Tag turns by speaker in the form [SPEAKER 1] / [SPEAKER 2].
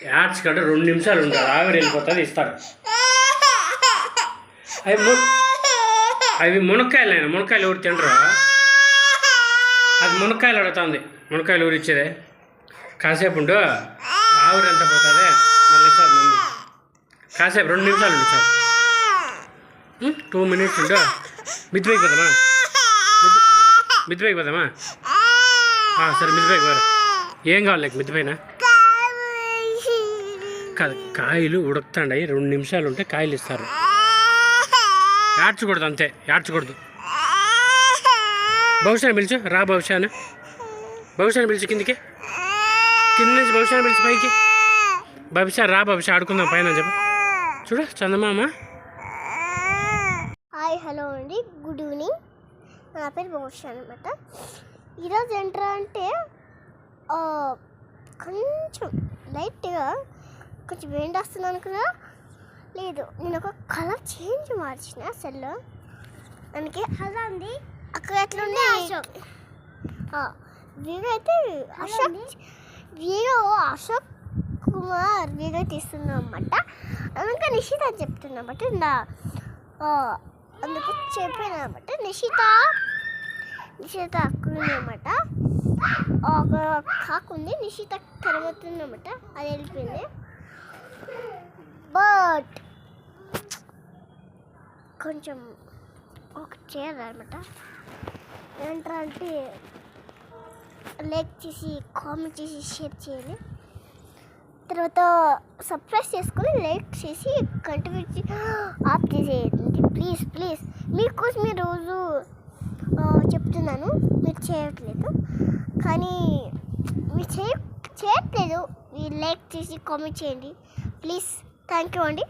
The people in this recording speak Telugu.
[SPEAKER 1] యాడ్స్ కంటే 2 నిమిషాలు ఉంటుంది, ఆవిరి వెళ్ళిపోతుంది, ఇస్తారు. అవి మునక్కాయలు ఎవరు తినరు. అది మునక్కాయలు అడుగుతుంది, మునక్కాయలు ఎవరు ఇచ్చేదే. కాసేపు ఉండు, ఆవిరి ఎంత పోతుంది, మళ్ళీ ఇస్తారు మమ్మీ. కాసేపు 2 నిమిషాలు ఉండు సార్, 2 minutes ఉండు. మిద్దిపైకి పోదామా, మిద్దిపైకి పోదామా? సరే మిద్దిపైకి పోరా. ఏం కావాలి నీకు మిద్దిపైన? కాదు, కాయలు ఉడుకుతాండాయి, 2 నిమిషాలు ఉంటే కాయలు ఇస్తారు. ఏడ్చకూడదు, అంతే, ఏడ్చకూడదు. భవిష్యాన్ని పిలిచు, రా భవిష్యాన్ని పిలిచి కింద నుంచి భవిష్యాన్ని పిలిచి పైకి. రా భవిష్య ఆడుకుందాం పైన చెప్పు. చూడు చందమామ.
[SPEAKER 2] హాయ్ హలో అండి, గుడ్ ఈవినింగ్. నా పేరు భవిష్య అనమాట. ఈరోజు ఏంట్రా అంటే కొంచెం లైట్గా కొంచెం వేడి వస్తున్నాను కదా. లేదు, నేను ఒక కలర్ చేంజ్ మార్చిన సెల్లో, అందుకే అలా ఉంది. అక్కడ ఎట్లుంది అశోక్, వీడియో అయితే అశోక్ కుమార్ వీడియో తీస్తున్నాం అన్నమాట. అందుకే నిషిత చెప్తున్నమాట, అందుకు చెప్పాను అనమాట. నిషిత అక్కడ అన్నమాట. ఒక కాకుంది, నిషిత కరగతుందన్నమాట, అది వెళ్ళిపోయింది. బట్ కొంచెం ఒక చేయాలన్నమాట. ఏంటంటే లైక్ చేసి, కామెంట్ చేసి, షేర్ చేయాలి. తర్వాత సబ్స్క్రైబ్ చేసుకొని లైక్ చేసి కంటిన్యూ ఆఫ్ చేసేయండి ప్లీజ్. మీకోసం ఈ రోజు చెప్తున్నాను, మీరు చేయట్లేదు, కానీ మీరు చేయట్లేదు. మీరు లైక్ చేసి కామెంట్ చేయండి ప్లీజ్. థ్యాంక్ యూ అండి.